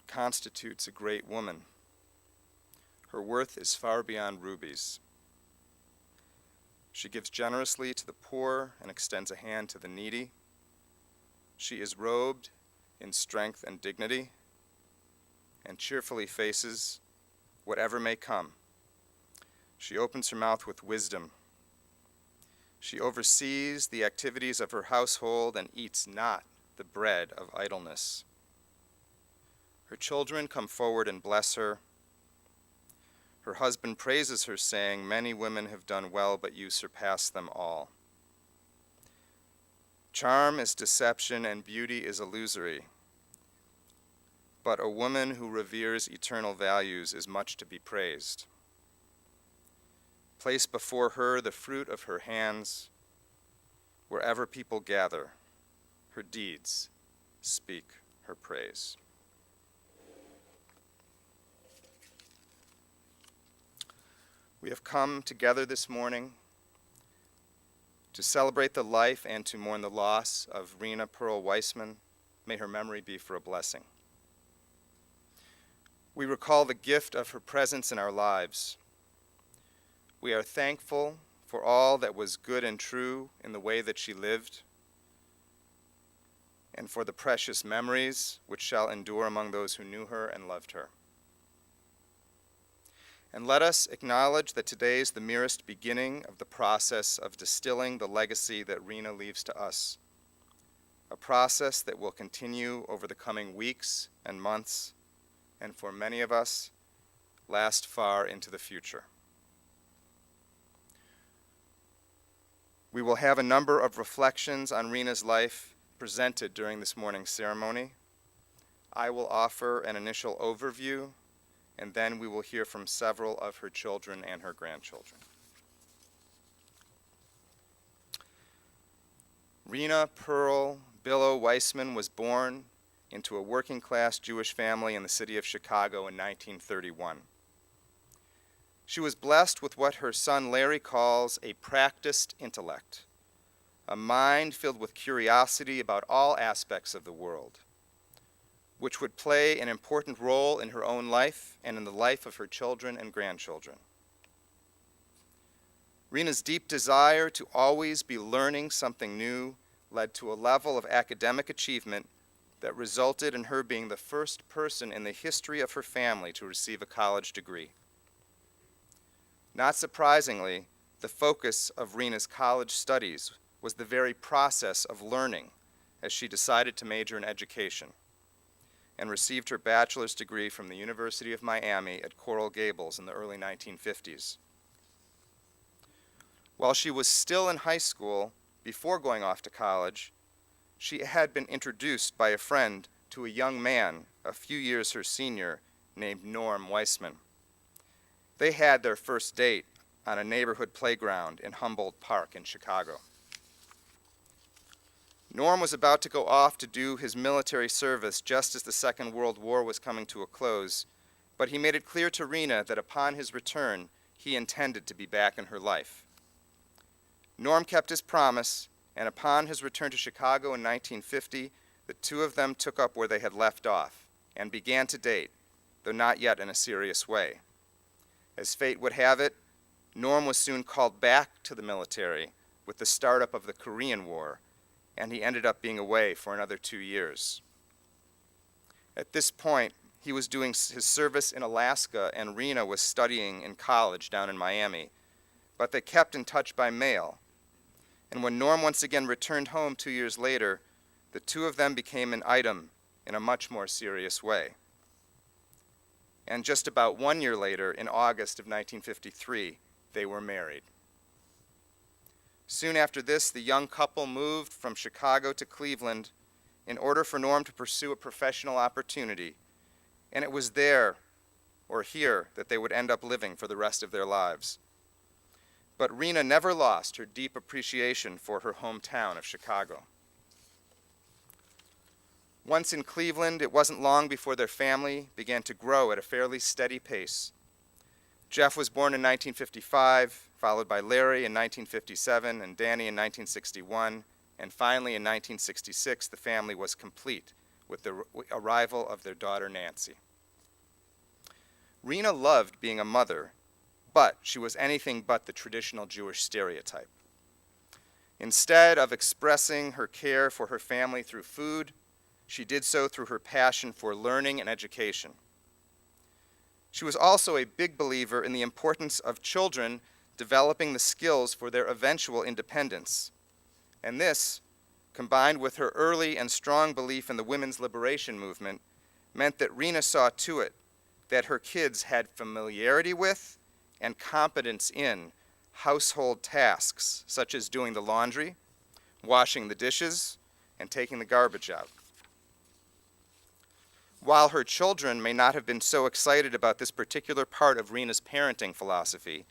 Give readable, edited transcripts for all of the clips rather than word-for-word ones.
constitutes a great woman. Her worth is far beyond rubies. She gives generously to the poor and extends a hand to the needy. She is robed in strength and dignity and cheerfully faces whatever may come. She opens her mouth with wisdom. She oversees the activities of her household and eats not the bread of idleness. Her children come forward and bless her. Her husband praises her, saying, "Many women have done well, but you surpass them all." Charm is deception and beauty is illusory. But a woman who reveres eternal values is much to be praised. Place before her the fruit of her hands. Wherever people gather, her deeds speak her praise. We have come together this morning to celebrate the life and to mourn the loss of Rena Weissman. May her memory be for a blessing. We recall the gift of her presence in our lives. We are thankful for all that was good and true in the way that she lived, and for the precious memories which shall endure among those who knew her and loved her. And let us acknowledge that today is the merest beginning of the process of distilling the legacy that Rena leaves to us, a process that will continue over the coming weeks and months, and for many of us, last far into the future. We will have a number of reflections on Rena's life presented during this morning's ceremony. I will offer an initial overview, and then we will hear from several of her children and her grandchildren. Rena Pearl Billow Weissman was born into a working-class Jewish family in the city of Chicago in 1931. She was blessed with what her son Larry calls a practiced intellect, a mind filled with curiosity about all aspects of the world, which would play an important role in her own life and in the life of her children and grandchildren. Rena's deep desire to always be learning something new led to a level of academic achievement that resulted in her being the first person in the history of her family to receive a college degree. Not surprisingly, the focus of Rena's college studies was the very process of learning as she decided to major in education and received her bachelor's degree from the University of Miami at Coral Gables in the early 1950s. While she was still in high school, before going off to college, she had been introduced by a friend to a young man a few years her senior named Norm Weissman. They had their first date on a neighborhood playground in Humboldt Park in Chicago. Norm was about to go off to do his military service just as the Second World War was coming to a close, but he made it clear to Rena that upon his return, he intended to be back in her life. Norm kept his promise, and upon his return to Chicago in 1950, the two of them took up where they had left off and began to date, though not yet in a serious way. As fate would have it, Norm was soon called back to the military with the startup of the Korean War, and he ended up being away for another 2 years. At this point, he was doing his service in Alaska, and Rena was studying in college down in Miami, but they kept in touch by mail. And when Norm once again returned home 2 years later, the two of them became an item in a much more serious way. And just about 1 year later, in August of 1953, they were married. Soon after this, the young couple moved from Chicago to Cleveland in order for Norm to pursue a professional opportunity, and it was there, or here, that they would end up living for the rest of their lives. But Rena never lost her deep appreciation for her hometown of Chicago. Once in Cleveland, it wasn't long before their family began to grow at a fairly steady pace. Jeff was born in 1955, followed by Larry in 1957 and Danny in 1961, and finally in 1966 the family was complete, with the arrival of their daughter Nancy. Rena loved being a mother, but she was anything but the traditional Jewish stereotype. Instead of expressing her care for her family through food, she did so through her passion for learning and education. She was also a big believer in the importance of children developing the skills for their eventual independence. And this, combined with her early and strong belief in the women's liberation movement, meant that Rena saw to it that her kids had familiarity with and competence in household tasks, such as doing the laundry, washing the dishes, and taking the garbage out. While her children may not have been so excited about this particular part of Rena's parenting philosophy,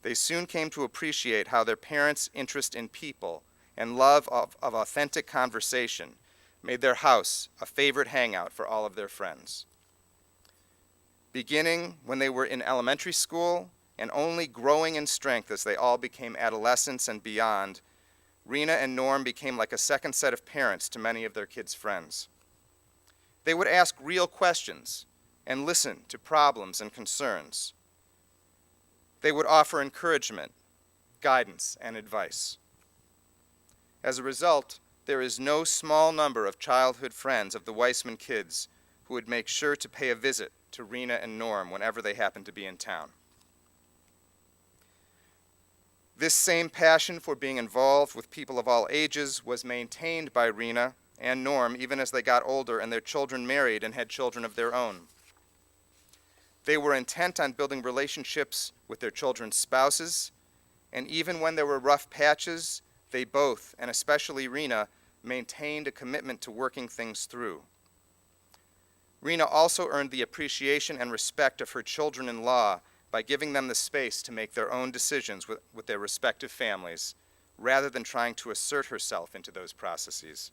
they soon came to appreciate how their parents' interest in people and love of authentic conversation made their house a favorite hangout for all of their friends. Beginning when they were in elementary school and only growing in strength as they all became adolescents and beyond, Rena and Norm became like a second set of parents to many of their kids' friends. They would ask real questions and listen to problems and concerns. They would offer encouragement, guidance, and advice. As a result, there is no small number of childhood friends of the Weissman kids who would make sure to pay a visit to Rena and Norm whenever they happened to be in town. This same passion for being involved with people of all ages was maintained by Rena and Norm even as they got older and their children married and had children of their own. They were intent on building relationships with their children's spouses, and even when there were rough patches, they both, and especially Rena, maintained a commitment to working things through. Rena also earned the appreciation and respect of her children-in-law by giving them the space to make their own decisions with their respective families, rather than trying to assert herself into those processes.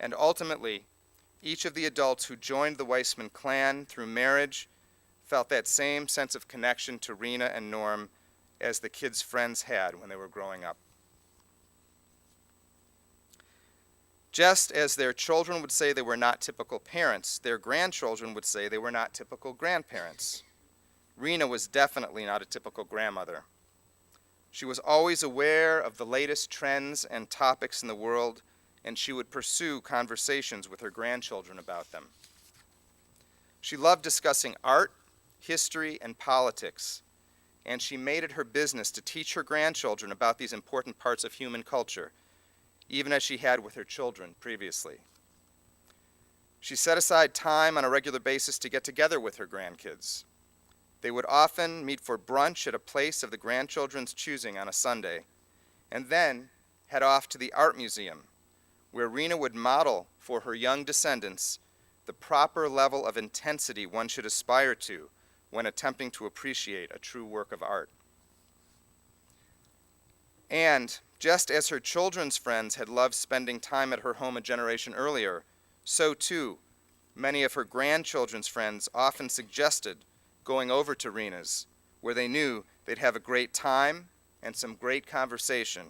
And ultimately, each of the adults who joined the Weissman clan through marriage felt that same sense of connection to Rena and Norm as the kids' friends had when they were growing up. Just as their children would say they were not typical parents, their grandchildren would say they were not typical grandparents. Rena was definitely not a typical grandmother. She was always aware of the latest trends and topics in the world, and she would pursue conversations with her grandchildren about them. She loved discussing art, history, and politics, and she made it her business to teach her grandchildren about these important parts of human culture, even as she had with her children previously. She set aside time on a regular basis to get together with her grandkids. They would often meet for brunch at a place of the grandchildren's choosing on a Sunday, and then head off to the art museum, where Rena would model for her young descendants the proper level of intensity one should aspire to when attempting to appreciate a true work of art. And just as her children's friends had loved spending time at her home a generation earlier, so too, many of her grandchildren's friends often suggested going over to Rena's, where they knew they'd have a great time and some great conversation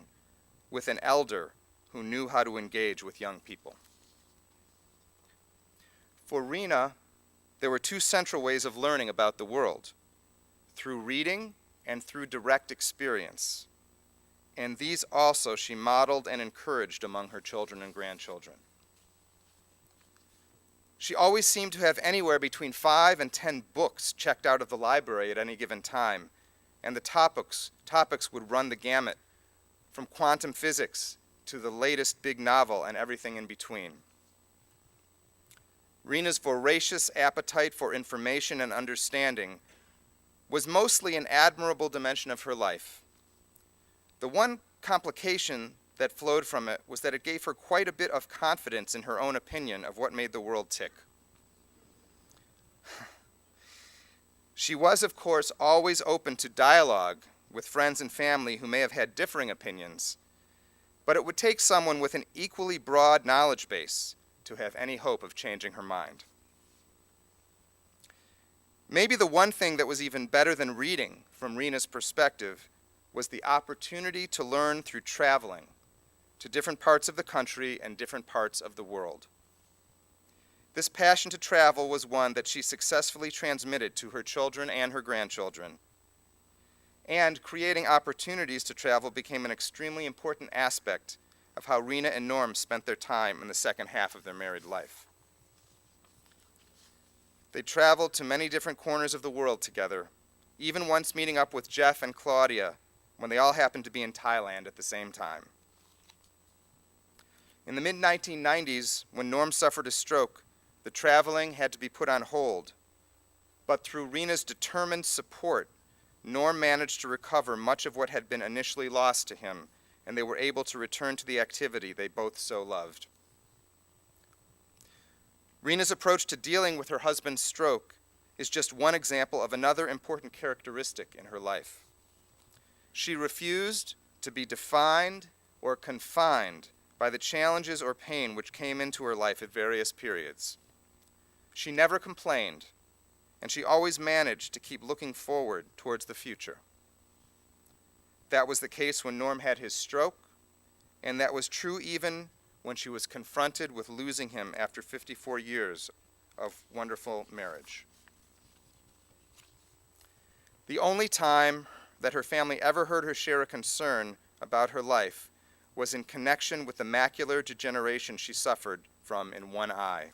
with an elder who knew how to engage with young people. For Rena, there were two central ways of learning about the world, through reading and through direct experience. And these also she modeled and encouraged among her children and grandchildren. She always seemed to have anywhere between 5 and 10 books checked out of the library at any given time, and the topics would run the gamut, from quantum physics to the latest big novel and everything in between. Rena's voracious appetite for information and understanding was mostly an admirable dimension of her life. The one complication that flowed from it was that it gave her quite a bit of confidence in her own opinion of what made the world tick. She was, of course, always open to dialogue with friends and family who may have had differing opinions, but it would take someone with an equally broad knowledge base to have any hope of changing her mind. Maybe the one thing that was even better than reading, from Rena's perspective, was the opportunity to learn through traveling to different parts of the country and different parts of the world. This passion to travel was one that she successfully transmitted to her children and her grandchildren. And creating opportunities to travel became an extremely important aspect of how Rena and Norm spent their time in the second half of their married life. They traveled to many different corners of the world together, even once meeting up with Jeff and Claudia when they all happened to be in Thailand at the same time. In the mid-1990s, when Norm suffered a stroke, the traveling had to be put on hold. But through Rena's determined support, Norm managed to recover much of what had been initially lost to him, and they were able to return to the activity they both so loved. Rena's approach to dealing with her husband's stroke is just one example of another important characteristic in her life. She refused to be defined or confined by the challenges or pain which came into her life at various periods. She never complained, and she always managed to keep looking forward towards the future. That was the case when Norm had his stroke, and that was true even when she was confronted with losing him after 54 years of wonderful marriage. The only time that her family ever heard her share a concern about her life was in connection with the macular degeneration she suffered from in one eye.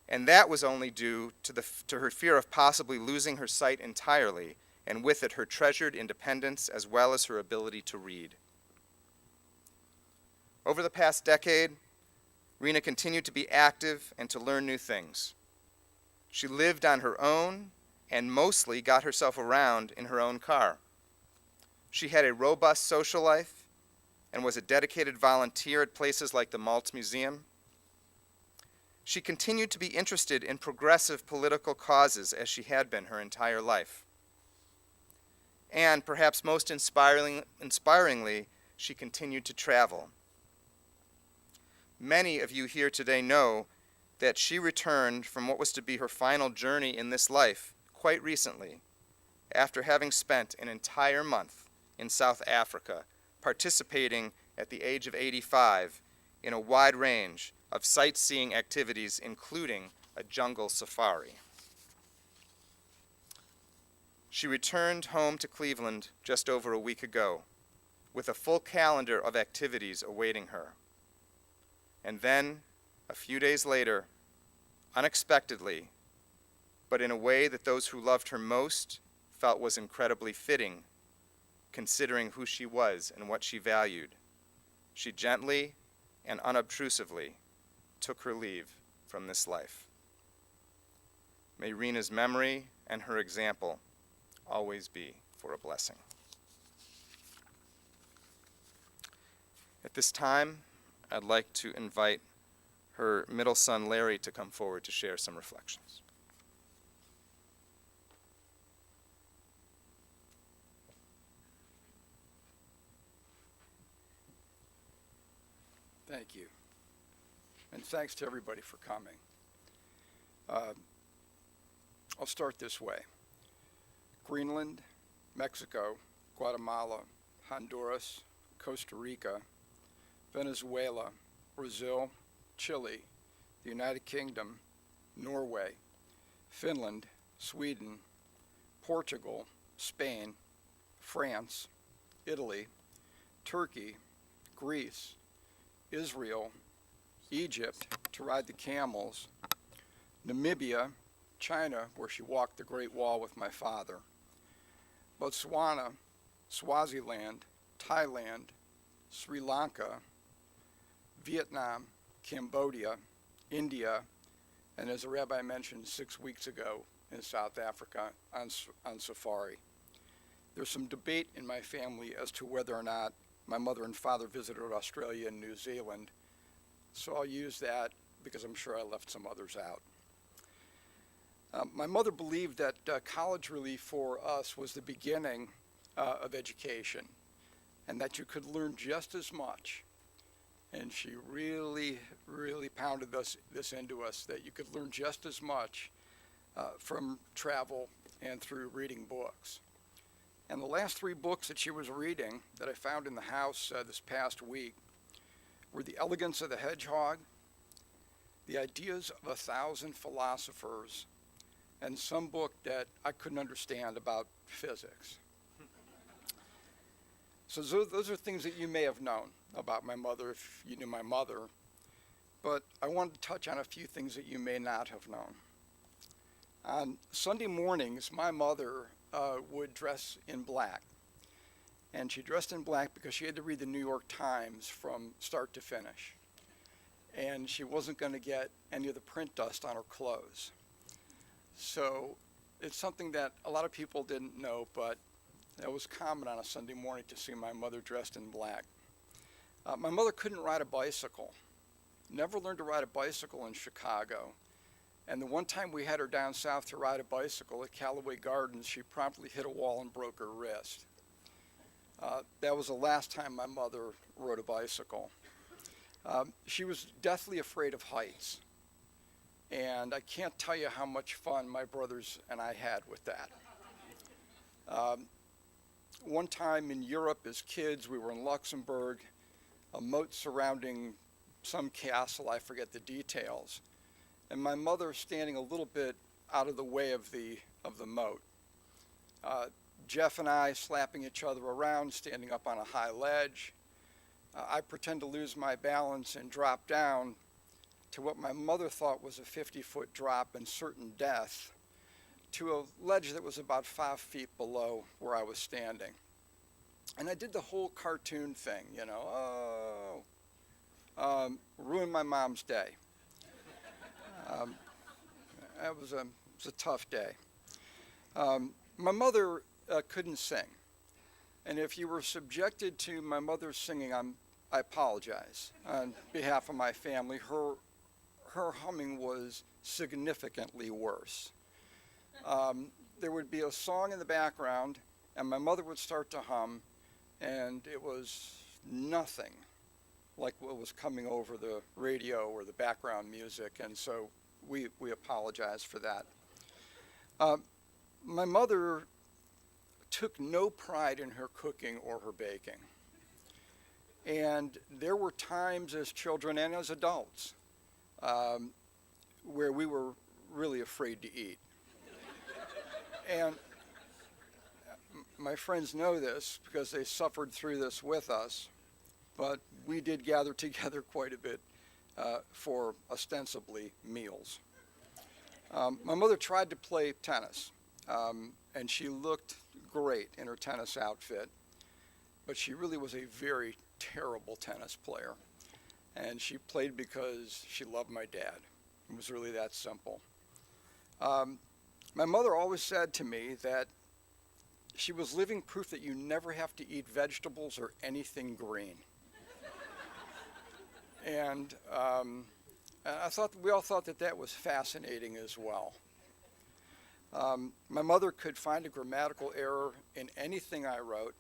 And that was only due to her fear of possibly losing her sight entirely, and with it her treasured independence as well as her ability to read. Over the past decade, Rena continued to be active and to learn new things. She lived on her own and mostly got herself around in her own car. She had a robust social life and was a dedicated volunteer at places like the Maltz Museum. She continued to be interested in progressive political causes as she had been her entire life. And perhaps most inspiringly, she continued to travel. Many of you here today know that she returned from what was to be her final journey in this life quite recently, after having spent an entire month in South Africa, participating at the age of 85 in a wide range of sightseeing activities, including a jungle safari. She returned home to Cleveland just over a week ago, with a full calendar of activities awaiting her. And then, a few days later, unexpectedly, but in a way that those who loved her most felt was incredibly fitting, considering who she was and what she valued, she gently and unobtrusively took her leave from this life. May Rena's memory and her example always be for a blessing. At this time, I'd like to invite her middle son, Larry, to come forward to share some reflections. Thank you. And thanks to everybody for coming. I'll start this way. Greenland, Mexico, Guatemala, Honduras, Costa Rica, Venezuela, Brazil, Chile, the United Kingdom, Norway, Finland, Sweden, Portugal, Spain, France, Italy, Turkey, Greece, Israel, Egypt to ride the camels, Namibia, China, where she walked the Great Wall with my father, Botswana, Swaziland, Thailand, Sri Lanka, Vietnam, Cambodia, India, and as the rabbi mentioned 6 weeks ago, in South Africa on safari. There's some debate in my family as to whether or not my mother and father visited Australia and New Zealand, so I'll use that because I'm sure I left some others out. My mother believed that college really for us was the beginning of education, and that you could learn just as much. And she really, really pounded this into us, that you could learn just as much from travel and through reading books. And the last 3 books that she was reading that I found in the house this past week were The Elegance of the Hedgehog, The Ideas of 1,000 Philosophers, and some book that I couldn't understand about physics. So those are things that you may have known about my mother if you knew my mother, but I wanted to touch on a few things that you may not have known. On Sunday mornings, my mother would dress in black. And she dressed in black because she had to read the New York Times from start to finish. And she wasn't going to get any of the print dust on her clothes. So it's something that a lot of people didn't know, but it was common on a Sunday morning to see my mother dressed in black. My mother couldn't ride a bicycle, never learned to ride a bicycle in Chicago. And the one time we had her down south to ride a bicycle at Callaway Gardens, she promptly hit a wall and broke her wrist. That was the last time my mother rode a bicycle. She was deathly afraid of heights. And I can't tell you how much fun my brothers and I had with that. One time in Europe as kids, we were in Luxembourg, a moat surrounding some castle, I forget the details, and my mother standing a little bit out of the way of the moat. Jeff and I slapping each other around, standing up on a high ledge. I pretend to lose my balance and drop down to what my mother thought was a 50-foot drop and certain death, to a ledge that was about 5 feet below where I was standing. And I did the whole cartoon thing, you know, ruined my mom's day. It was a tough day. My mother couldn't sing. And if you were subjected to my mother's singing, I apologize on behalf of my family. Her humming was significantly worse. There would be a song in the background, and my mother would start to hum, and it was nothing like what was coming over the radio or the background music, and so we apologize for that. My mother took no pride in her cooking or her baking. And there were times as children and as adults where we were really afraid to eat. And my friends know this because they suffered through this with us, but we did gather together quite a bit for ostensibly meals. My mother tried to play tennis, and she looked great in her tennis outfit, but she really was a very terrible tennis player. And she played because she loved my dad. It was really that simple. My mother always said to me that she was living proof that you never have to eat vegetables or anything green. And we all thought that was fascinating as well. My mother could find a grammatical error in anything I wrote,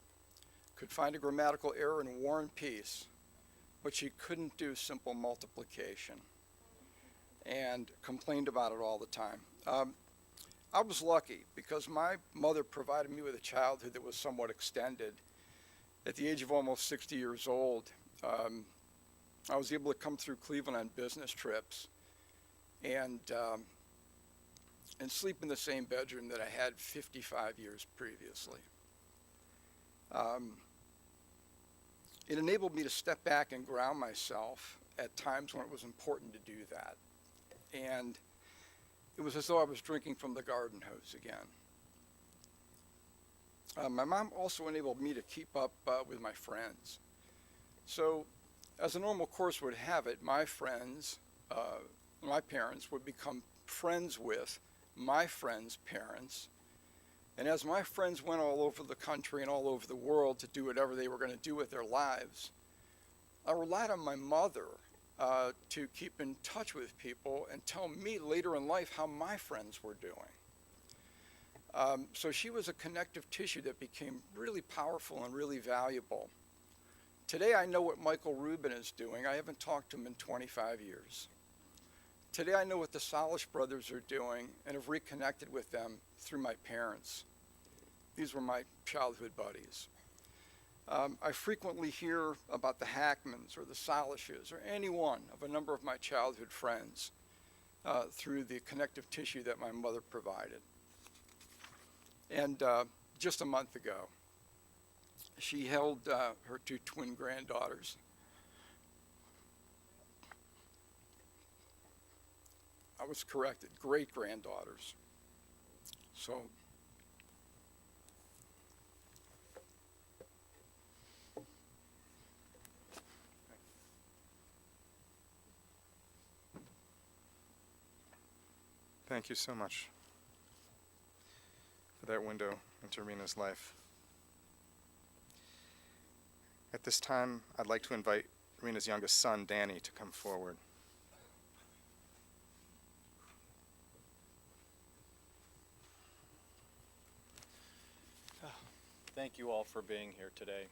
could find a grammatical error in War and Peace, but she couldn't do simple multiplication and complained about it all the time. I was lucky because my mother provided me with a childhood that was somewhat extended. At the age of almost 60 years old, I was able to come through Cleveland on business trips and sleep in the same bedroom that I had 55 years previously. It enabled me to step back and ground myself at times when it was important to do that. And it was as though I was drinking from the garden hose again. My mom also enabled me to keep up with my friends. So, as a normal course would have it, my friends, my parents would become friends with my friends' parents. And as my friends went all over the country and all over the world to do whatever they were going to do with their lives, I relied on my mother to keep in touch with people and tell me later in life how my friends were doing. So she was a connective tissue that became really powerful and really valuable. Today I know what Michael Rubin is doing. I haven't talked to him in 25 years. Today I know what the Solish brothers are doing and have reconnected with them through my parents. These were my childhood buddies. I frequently hear about the Hackmans or the Salishes or any one of a number of my childhood friends through the connective tissue that my mother provided. And just a month ago, she held her two twin granddaughters. I was corrected, great-granddaughters. So Thank you so much for that window into Rena's life. At this time, I'd like to invite Rena's youngest son, Danny, to come forward. Thank you all for being here today.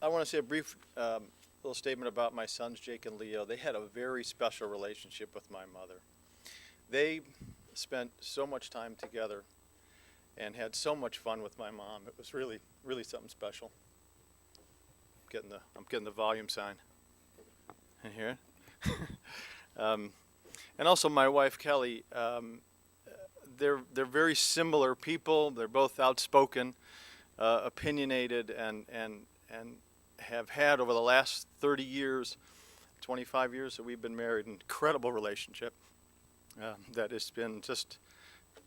I want to say a brief little statement about my sons, Jake and Leo. They had a very special relationship with my mother. They spent so much time together and had so much fun with my mom. It was really, really something special. I'm getting the volume sign in here. And also my wife, Kelly. They're very similar people. They're both outspoken, opinionated, and have had over the last 30 years, 25 years that we've been married, an incredible relationship that has been just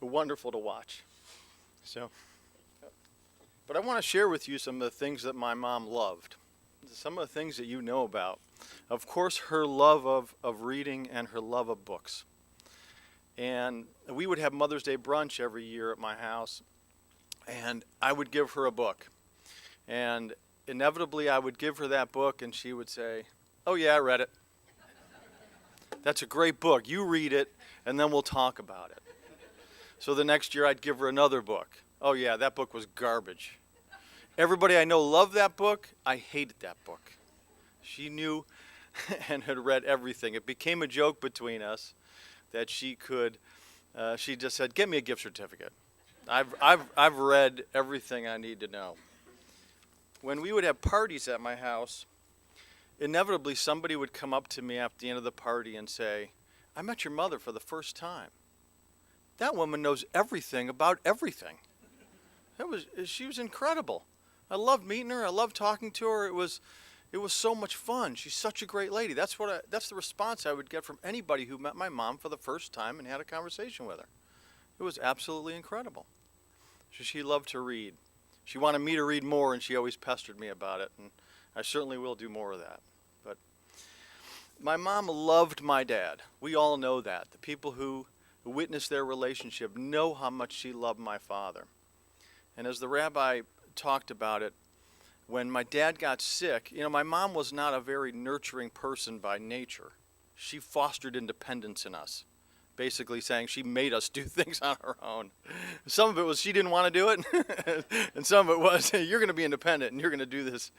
wonderful to watch. So, but I want to share with you some of the things that my mom loved, some of the things that you know about. Of course, her love of reading and her love of books. And we would have Mother's Day brunch every year at my house, and I would give her a book. And inevitably, I would give her that book, and she would say, "Oh yeah, I read it. That's a great book. You read it, and then we'll talk about it." So the next year, I'd give her another book. "Oh yeah, that book was garbage. Everybody I know loved that book. I hated that book." She knew and had read everything. It became a joke between us that she just said, "Get me a gift certificate. I've read everything I need to know." When we would have parties at my house, inevitably somebody would come up to me at the end of the party and say, "I met your mother for the first time. That woman knows everything about everything. She was incredible. I loved meeting her. I loved talking to her. It was so much fun. She's such a great lady." That's the response I would get from anybody who met my mom for the first time and had a conversation with her. It was absolutely incredible. She loved to read. She wanted me to read more, and she always pestered me about it, and I certainly will do more of that. But my mom loved my dad. We all know that. The people who witnessed their relationship know how much she loved my father. And as the rabbi talked about it, when my dad got sick, my mom was not a very nurturing person by nature. She fostered independence in us, basically saying she made us do things on our own. Some of it was she didn't want to do it, and some of it was, "You're going to be independent and you're going to do this."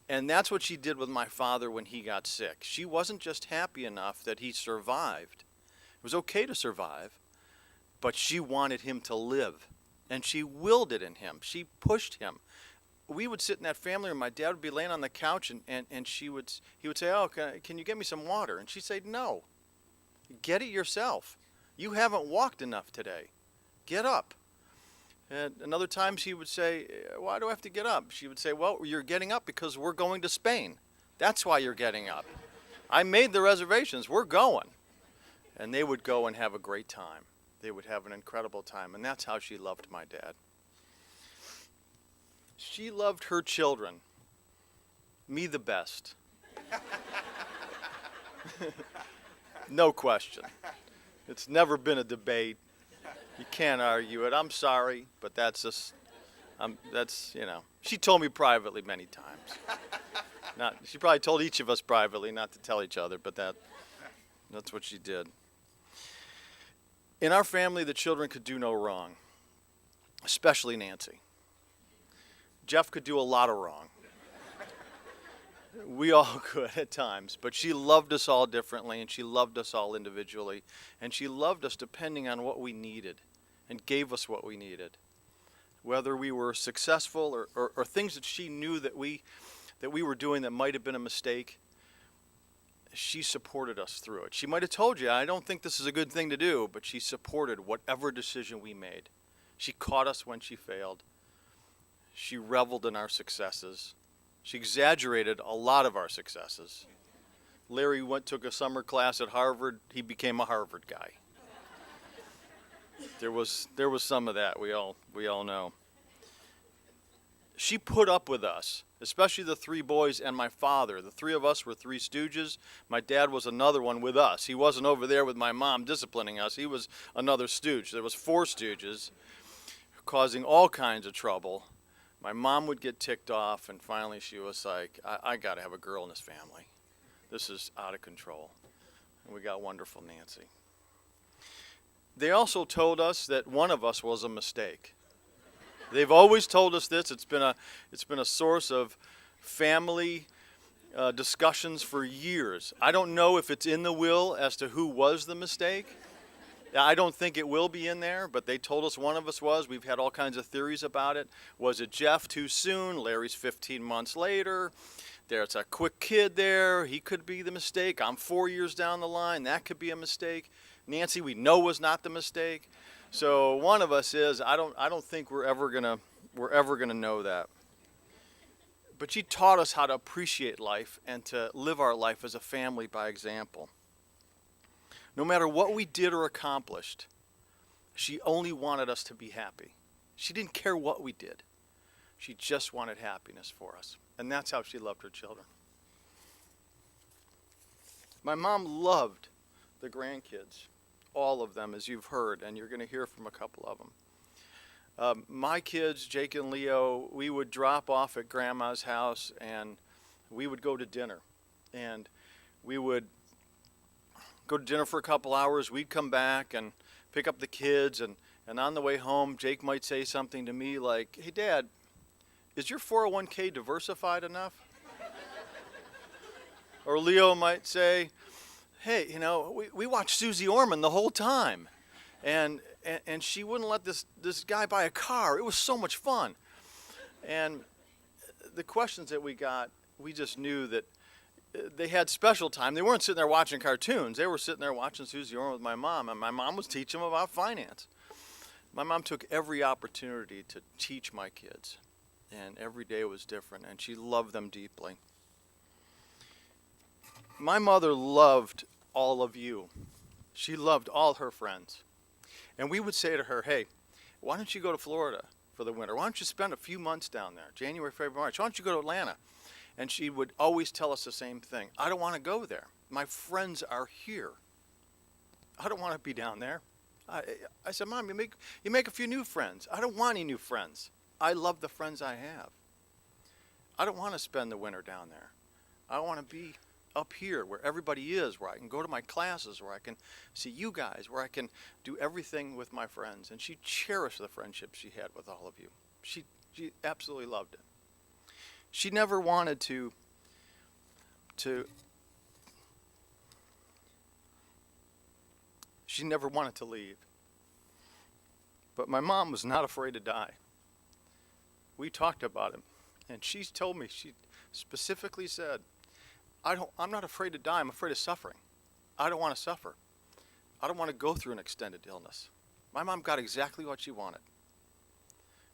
And that's what she did with my father when he got sick. She wasn't just happy enough that he survived. It was okay to survive, but she wanted him to live, and she willed it in him. She pushed him. We would sit in that family room. My dad would be laying on the couch, and he would say, "Oh, can you get me some water?" And she'd say, "No, get it yourself. You haven't walked enough today. Get up." And another times he would say, "Why do I have to get up?" She would say, "Well, you're getting up because we're going to Spain. That's why you're getting up. I made the reservations. We're going." And they would go and have a great time. They would have an incredible time, and that's how she loved my dad. She loved her children, me the best. No question. It's never been a debate. You can't argue it. I'm sorry, but that's just, She told me privately many times. She probably told each of us privately not to tell each other, but that's what she did. In our family, the children could do no wrong, especially Nancy. Jeff could do a lot of wrong. We all could at times, but she loved us all differently, and she loved us all individually, and she loved us depending on what we needed and gave us what we needed. whether we were successful or things that she knew that we were doing that might have been a mistake, she supported us through it. She might have told you, I don't think this is a good thing to do, but she supported whatever decision we made. She caught us when she failed. She reveled in our successes. She exaggerated a lot of our successes. Larry took a summer class at Harvard. He became a Harvard guy. There was some of that, we all know. She put up with us, especially the three boys and my father. The three of us were three stooges. My dad was another one with us. He wasn't over there with my mom disciplining us. He was another stooge. There was four stooges causing all kinds of trouble. My mom would get ticked off, and finally she was like, I got to have a girl in this family. This is out of control. And we got wonderful Nancy. They also told us that one of us was a mistake. They've always told us this. It's been a source of family discussions for years. I don't know if it's in the will as to who was the mistake. I don't think it will be in there, but they told us one of us was. We've had all kinds of theories about it. Was it Jeff too soon? Larry's 15 months later. There's a quick kid there. He could be the mistake. I'm 4 years down the line. That could be a mistake. Nancy, we know, was not the mistake. So one of us is. I don't think we're ever gonna know that. But she taught us how to appreciate life and to live our life as a family by example. No matter what we did or accomplished, she only wanted us to be happy. She didn't care what we did. She just wanted happiness for us. And that's how she loved her children. My mom loved the grandkids, all of them, as you've heard, and you're going to hear from a couple of them. My kids, Jake and Leo, we would drop off at Grandma's house, and we would go to dinner. And we would go to dinner for a couple hours. We'd come back and pick up the kids, and on the way home, Jake might say something to me like, hey, Dad, is your 401k diversified enough? Or Leo might say, hey, we watched Susie Orman the whole time, and she wouldn't let this guy buy a car. It was so much fun. And the questions that we got, we just knew that they had special time. They weren't sitting there watching cartoons. They were sitting there watching Susie Orman with my mom, and my mom was teaching them about finance. My mom took every opportunity to teach my kids, and every day was different, and she loved them deeply. My mother loved all of you. She loved all her friends. And we would say to her, hey, why don't you go to Florida for the winter? Why don't you spend a few months down there, January, February, March? Why don't you go to Atlanta? And she would always tell us the same thing. I don't want to go there. My friends are here. I don't want to be down there. I said, Mom, you make a few new friends. I don't want any new friends. I love the friends I have. I don't want to spend the winter down there. I want to be up here where everybody is, where I can go to my classes, where I can see you guys, where I can do everything with my friends. And she cherished the friendship she had with all of you. She absolutely loved it. She never wanted to she never wanted to leave. But my mom was not afraid to die. We talked about it, and she told me, she specifically said, I'm not afraid to die, I'm afraid of suffering. I don't want to suffer. I don't want to go through an extended illness. My mom got exactly what she wanted.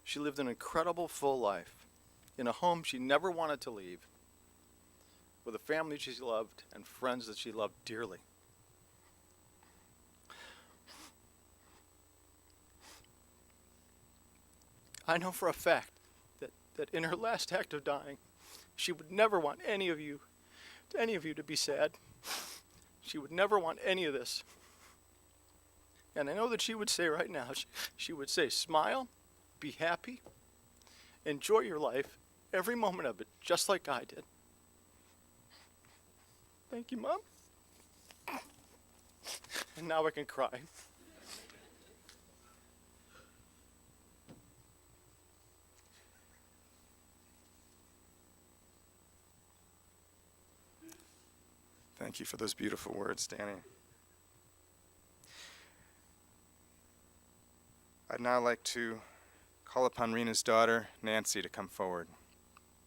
She lived an incredible full life in a home she never wanted to leave, with a family she loved and friends that she loved dearly. I know for a fact that in her last act of dying, she would never want any of you to be sad. She would never want any of this. And I know that she would say right now, she would say, smile, be happy, enjoy your life, every moment of it, just like I did. Thank you, Mom. And now I can cry. Thank you for those beautiful words, Danny. I'd now like to call upon Rena's daughter, Nancy, to come forward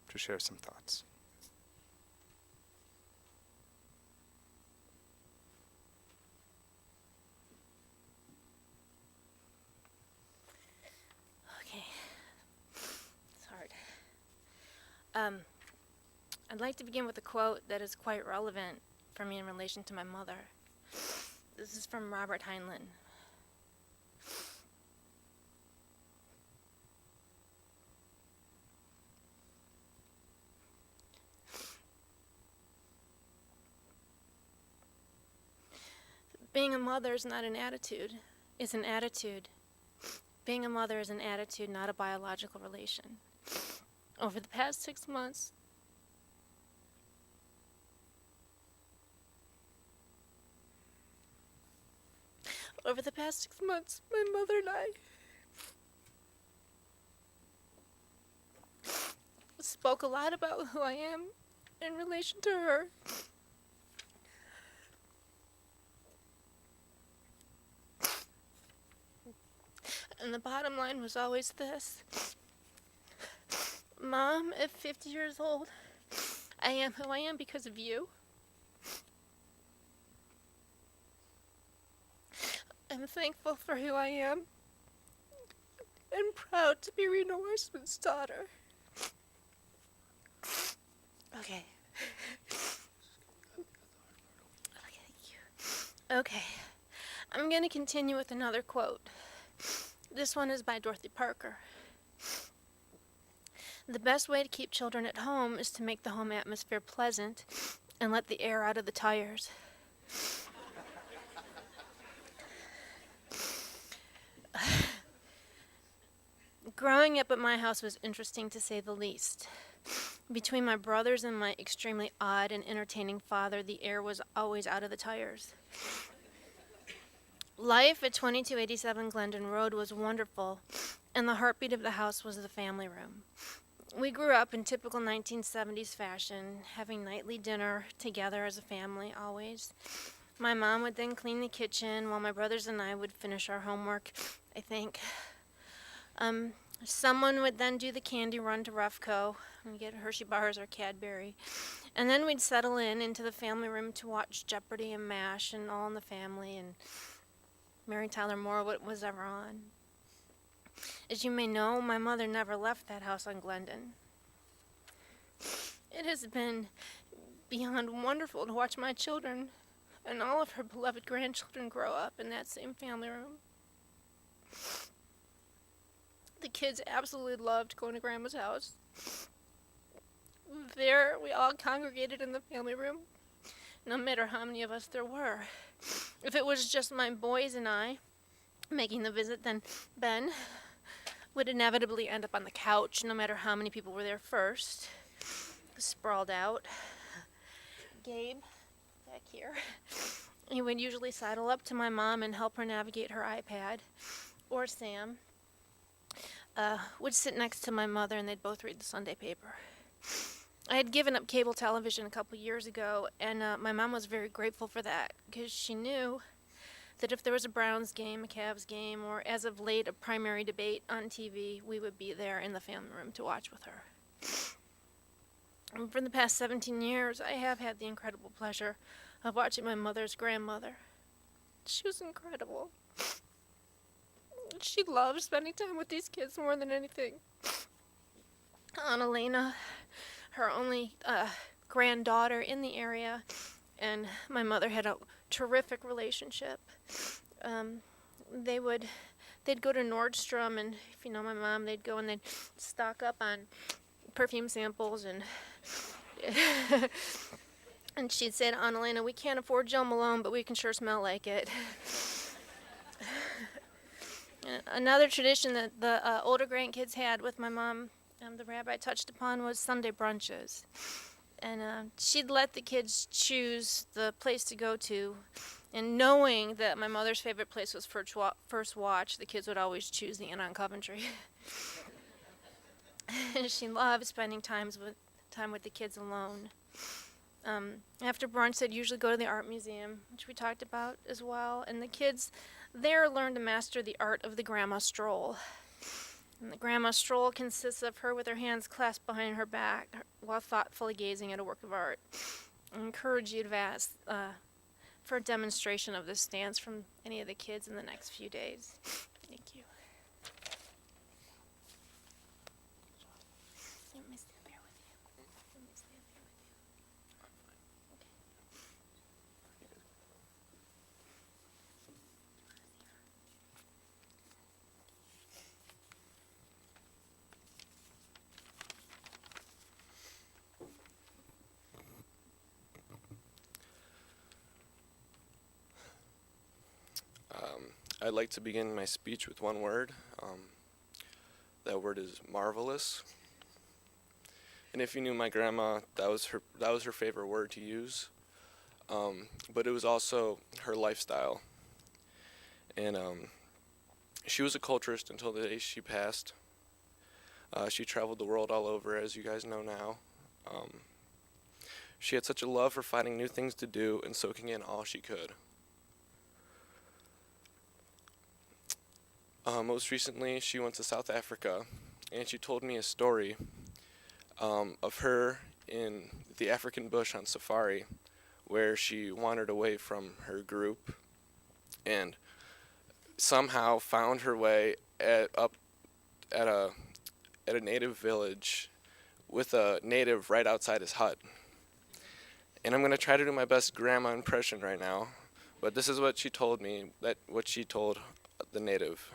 to share some thoughts. Okay. It's hard. I'd like to begin with a quote that is quite relevant for me in relation to my mother. This is from Robert Heinlein. Being a mother is not an attitude, it's an attitude. Being a mother is an attitude, not a biological relation. Over the past 6 months, my mother and I spoke a lot about who I am in relation to her. And the bottom line was always this. Mom, at 50 years old, I am who I am because of you. I'm thankful for who I am and proud to be Rena Weissman's daughter. Okay. Okay. I'm going to continue with another quote. This one is by Dorothy Parker. The best way to keep children at home is to make the home atmosphere pleasant and let the air out of the tires. Growing up at my house was interesting to say the least. Between my brothers and my extremely odd and entertaining father, the air was always out of the tires. Life at 2287 Glendon Road was wonderful, and the heartbeat of the house was the family room. We grew up in typical 1970s fashion, having nightly dinner together as a family, always. My mom would then clean the kitchen while my brothers and I would finish our homework, I think. Someone would then do the candy run to Refco and get Hershey bars or Cadbury. And then we'd settle into the family room to watch Jeopardy and MASH and All in the Family and Mary Tyler Moore, what was ever on. As you may know, my mother never left that house on Glendon. It has been beyond wonderful to watch my children and all of her beloved grandchildren grow up in that same family room. The kids absolutely loved going to Grandma's house. There, we all congregated in the family room, no matter how many of us there were. If it was just my boys and I making the visit, then Ben would inevitably end up on the couch, no matter how many people were there first, sprawled out. Gabe, back here, he would usually sidle up to my mom and help her navigate her iPad. Or Sam would sit next to my mother, and they'd both read the Sunday paper. I had given up cable television a couple years ago, and my mom was very grateful for that, because she knew that if there was a Browns game, a Cavs game, or as of late a primary debate on TV, we would be there in the family room to watch with her. And for the past 17 years, I have had the incredible pleasure of watching my mother's grandmother. She was incredible. She loved spending time with these kids more than anything. Aunt Elena, her only granddaughter in the area, and my mother had a terrific relationship. They'd go to Nordstrom, and if you know my mom, they'd go and they'd stock up on perfume samples, and and she'd say to Aunt Elena, "We can't afford Jo Malone, but we can sure smell like it." Another tradition that the older grandkids had with my mom, the rabbi touched upon, was Sunday brunches. And she'd let the kids choose the place to go to. And knowing that my mother's favorite place was First Watch, the kids would always choose the Inn on Coventry. And she loved spending time with the kids alone. After brunch, they'd usually go to the art museum, which we talked about as well. And the kids there learned to master the art of the grandma stroll. And the grandma stroll consists of her with her hands clasped behind her back while thoughtfully gazing at a work of art. I encourage you to ask for a demonstration of this stance from any of the kids in the next few days. Thank you. Let me stand here with you. Let me stand here with you. I'd like to begin my speech with one word. That word is marvelous. And if you knew my grandma, that was her favorite word to use. But it was also her lifestyle. And she was a culturist until the day she passed. She traveled the world all over, as you guys know now. She had such a love for finding new things to do and soaking in all she could. Most recently, she went to South Africa, and she told me a story of her in the African bush on safari, where she wandered away from her group and somehow found her way at a native village with a native right outside his hut. And I'm going to try to do my best grandma impression right now, but this is what she told me, what she told the native.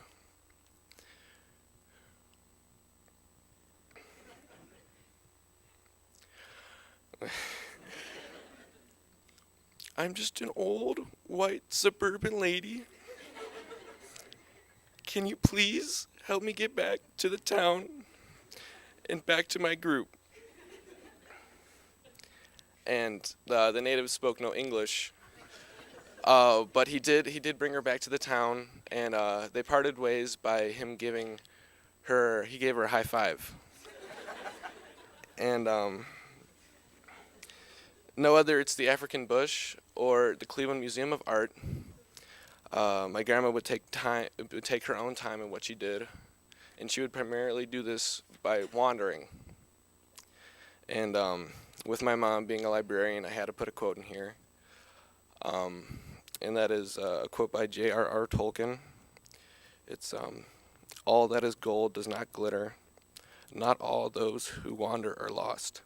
I'm just an old, white, suburban lady. Can you please help me get back to the town and back to my group? And the native spoke no English, but he did bring her back to the town, and they parted ways by him he gave her a high five. And no whether it's the African bush or the Cleveland Museum of Art, my grandma would take her own time in what she did, and she would primarily do this by wandering. And with my mom being a librarian, I had to put a quote in here, and that is a quote by J.R.R. Tolkien. It's all that is gold does not glitter. Not all those who wander are lost.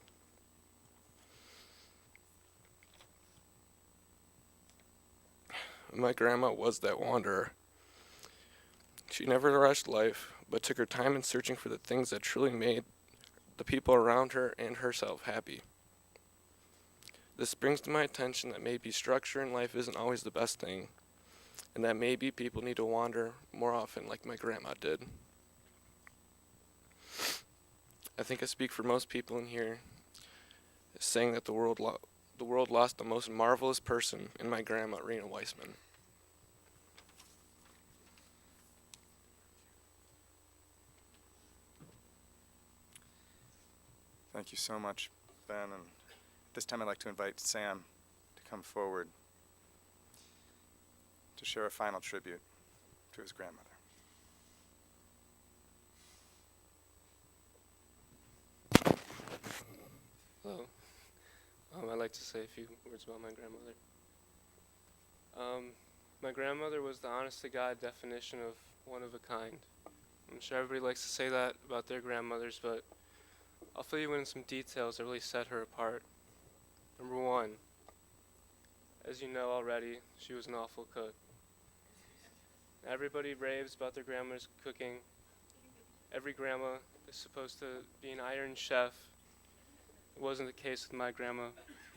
My grandma was that wanderer. She never rushed life, but took her time in searching for the things that truly made the people around her and herself happy. This brings to my attention that maybe structure in life isn't always the best thing, and that maybe people need to wander more often like my grandma did. I think I speak for most people in here, saying that the world lost the most marvelous person in my grandma, Rena Weissman. Thank you so much, Ben. And this time I'd like to invite Sam to come forward to share a final tribute to his grandmother. Hello. I'd like to say a few words about my grandmother. My grandmother was the honest-to-God definition of one of a kind. I'm sure everybody likes to say that about their grandmothers, but I'll fill you in some details that really set her apart. Number one, as you know already, she was an awful cook. Everybody raves about their grandma's cooking. Every grandma is supposed to be an iron chef. It wasn't the case with my grandma,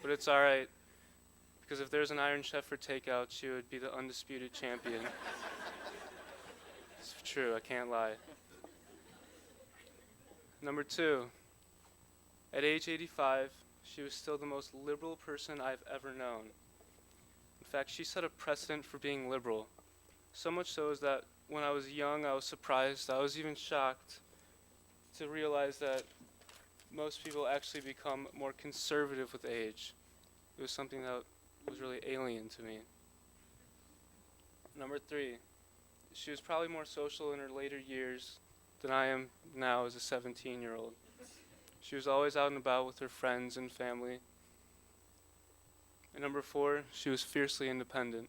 but it's all right, because if there's an iron chef for takeout, she would be the undisputed champion. It's true, I can't lie. Number two, at age 85, she was still the most liberal person I've ever known. In fact, she set a precedent for being liberal, so much so is that when I was young, I was surprised, I was even shocked to realize that most people actually become more conservative with age. It was something that was really alien to me. Number three, she was probably more social in her later years, than I am now as a 17-year-old. She was always out and about with her friends and family. And number 4, she was fiercely independent.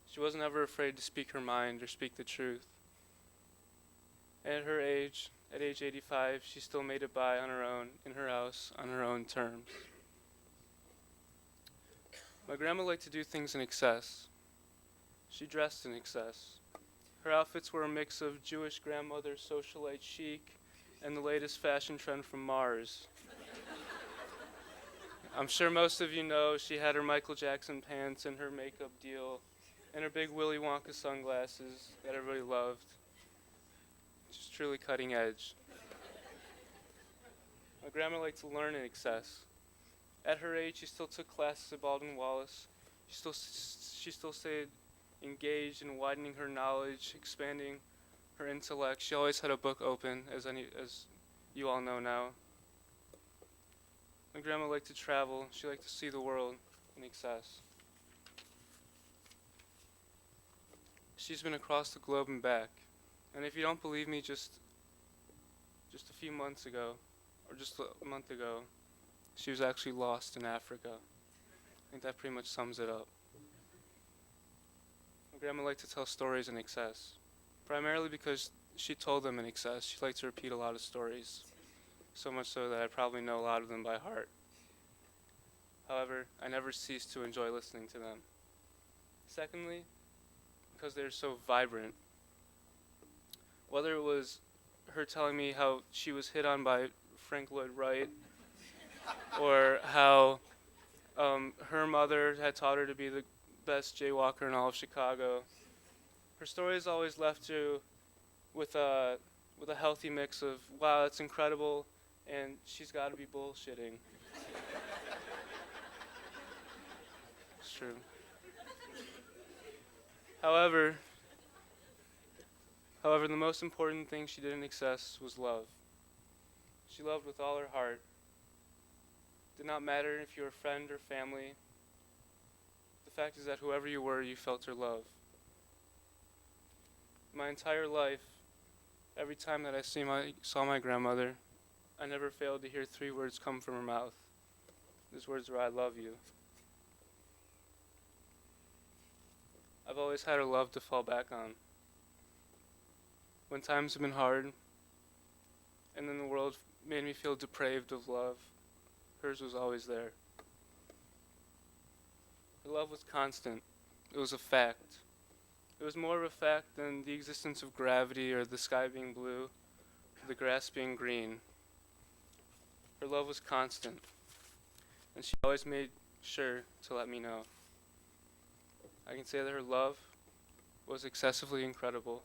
She wasn't ever afraid to speak her mind or speak the truth. And at her age, at age 85, she still made it by on her own, in her house, on her own terms. My grandma liked to do things in excess. She dressed in excess. Her outfits were a mix of Jewish grandmother socialite chic and the latest fashion trend from Mars. I'm sure most of you know she had her Michael Jackson pants and her makeup deal and her big Willy Wonka sunglasses that everybody loved. Just truly cutting edge. My grandma liked to learn in excess. At her age, she still took classes at Baldwin Wallace. She still stayed engaged in widening her knowledge, expanding her intellect. She always had a book open, as you all know now. My grandma liked to travel. She liked to see the world in excess. She's been across the globe and back. And if you don't believe me, just a few months ago, or just a month ago, she was actually lost in Africa. I think that pretty much sums it up. My grandma liked to tell stories in excess, primarily because she told them in excess. She liked to repeat a lot of stories, so much so that I probably know a lot of them by heart. However, I never ceased to enjoy listening to them. Secondly, because they're so vibrant. Whether it was her telling me how she was hit on by Frank Lloyd Wright, or how her mother had taught her to be the best jaywalker in all of Chicago. Her stories always left you with a healthy mix of, wow, that's incredible, and she's got to be bullshitting. It's true. However, the most important thing she did in excess was love. She loved with all her heart. Did not matter if you were a friend or family. The fact is that whoever you were, you felt her love. My entire life, every time that I saw my grandmother, I never failed to hear 3 words come from her mouth. Those words were, "I love you." I've always had her love to fall back on. When times have been hard, and then the world made me feel depraved of love, hers was always there. Her love was constant. It was a fact. It was more of a fact than the existence of gravity or the sky being blue, or the grass being green. Her love was constant, and she always made sure to let me know. I can say that her love was excessively incredible,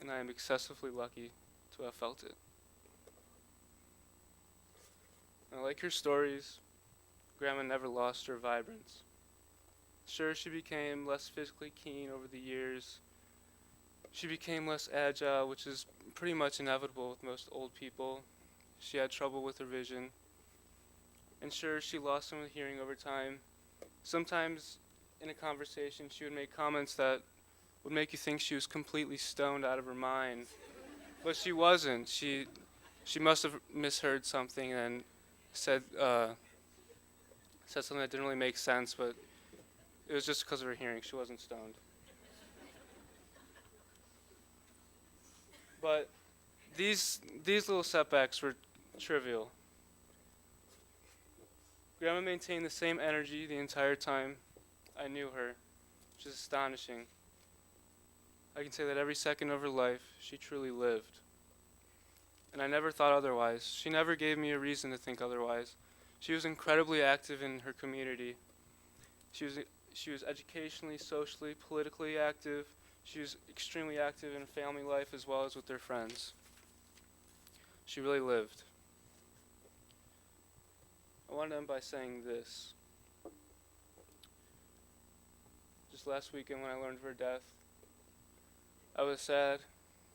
and I am excessively lucky to have felt it. Now, like her stories, Grandma never lost her vibrance. Sure, she became less physically keen over the years. She became less agile, which is pretty much inevitable with most old people. She had trouble with her vision. And sure, she lost some of the hearing over time. Sometimes in a conversation, she would make comments that would make you think she was completely stoned out of her mind. But she wasn't. She must have misheard something and said something that didn't really make sense, but it was just because of her hearing. She wasn't stoned. But these little setbacks were trivial. Grandma maintained the same energy the entire time I knew her, which is astonishing. I can say that every second of her life, she truly lived. And I never thought otherwise. She never gave me a reason to think otherwise. She was incredibly active in her community. She was educationally, socially, politically active. She was extremely active in family life as well as with her friends. She really lived. I want to end by saying this. Just last weekend when I learned of her death, I was sad,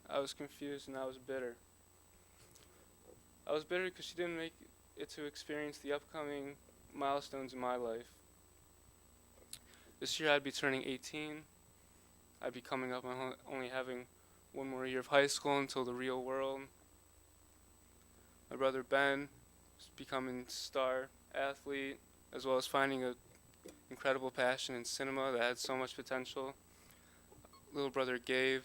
I was confused, and I was bitter. I was bitter because she didn't make it to experience the upcoming milestones in my life. This year I'd be turning 18. I'd be coming up on only having one more year of high school until the real world. My brother Ben is becoming a star athlete, as well as finding an incredible passion in cinema that had so much potential. Little brother Gabe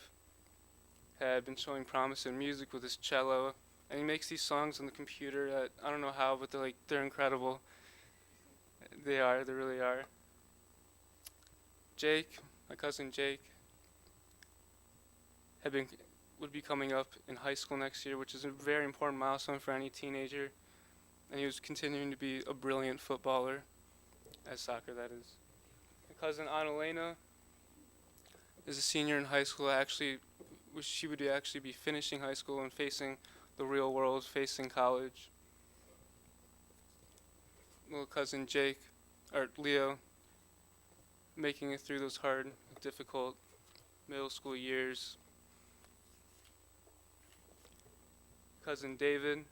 had been showing promise in music with his cello, and he makes these songs on the computer that I don't know how, but they're incredible. They really are. Jake, my cousin Jake, would be coming up in high school next year, which is a very important milestone for any teenager, and he was continuing to be a brilliant footballer, as soccer that is. My cousin Annalena is a senior in high school. She would actually be finishing high school and facing the real world, facing college. Little cousin Leo, making it through those hard, difficult middle school years. Cousin David,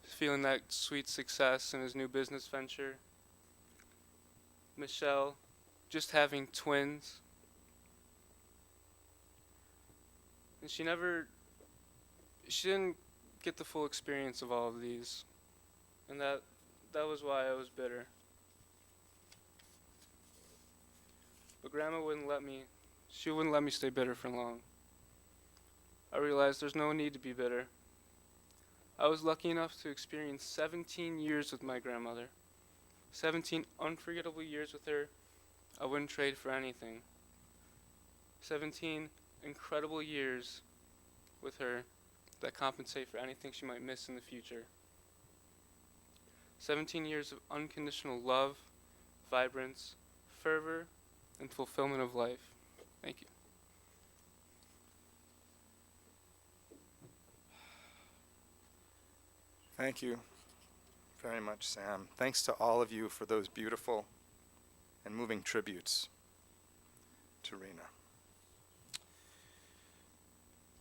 feeling that sweet success in his new business venture. Michelle, just having twins. And she didn't get the full experience of all of these. And that was why I was bitter. But Grandma wouldn't let me stay bitter for long. I realized there's no need to be bitter. I was lucky enough to experience 17 years with my grandmother. 17 unforgettable years with her I wouldn't trade for anything. 17 incredible years with her that compensate for anything she might miss in the future. 17 years of unconditional love, vibrance, fervor, and fulfillment of life. Thank you. Thank you very much, Sam. Thanks to all of you for those beautiful and moving tributes to Rena.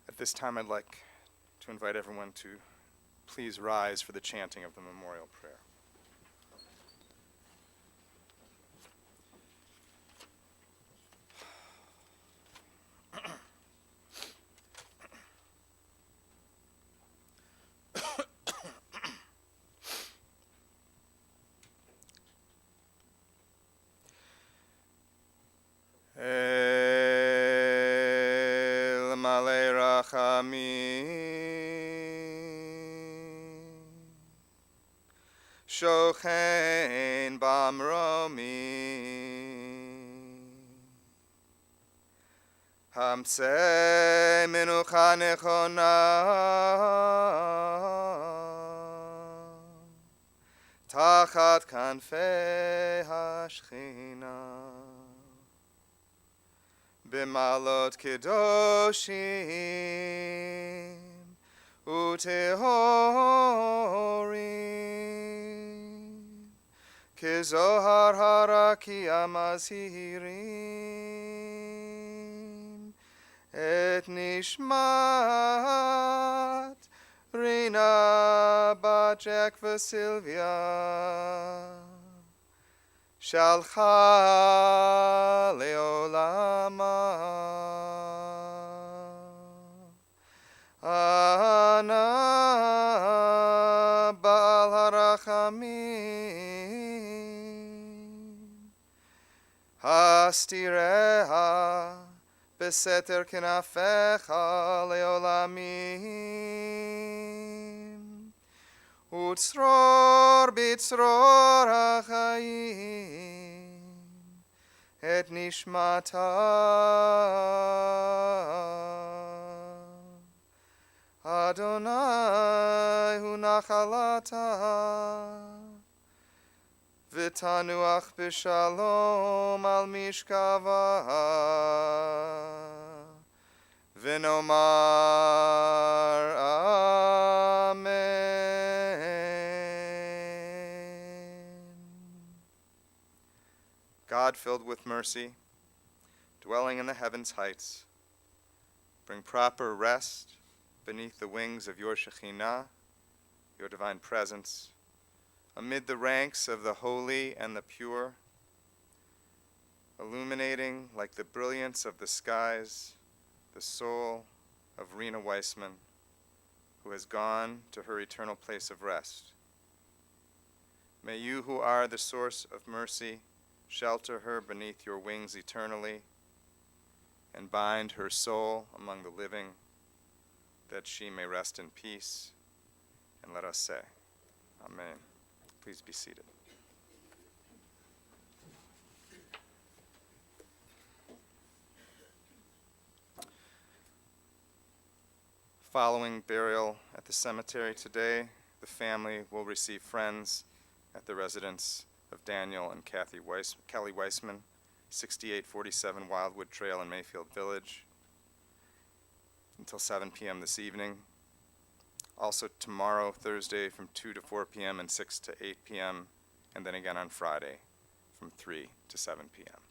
At this time, I'd like to invite everyone to please rise for the chanting of the memorial prayer. El Malei Rachamim Shochein Bamromi Hamsei Menucha Nechona Tachat Kanfei HaShechina B'malot kedoshim utehorim kezohar haraki amazirim et nishmat Rena bat Jack Vasilvia Shalcha leolama Ana Baal harachamim Hastireha beseter kenafecha leolamim Utzror bitzror hachayim et nishmata Adonai hu nachalata v'tanuach b'shalom al mishkava v'nomar amen. God filled with mercy, dwelling in the heavens heights, bring proper rest beneath the wings of your Shekhinah, your divine presence, amid the ranks of the holy and the pure, illuminating like the brilliance of the skies, the soul of Rena Weissman, who has gone to her eternal place of rest. May you, who are the source of mercy, shelter her beneath your wings eternally, and bind her soul among the living, that she may rest in peace. And let us say, Amen. Please be seated. Following burial at the cemetery today, the family will receive friends at the residence of Daniel and Kelly Weissman, 6847 Wildwood Trail in Mayfield Village, until 7 p.m. this evening. Also tomorrow, Thursday, from 2 to 4 p.m. and 6 to 8 p.m., and then again on Friday from 3 to 7 p.m.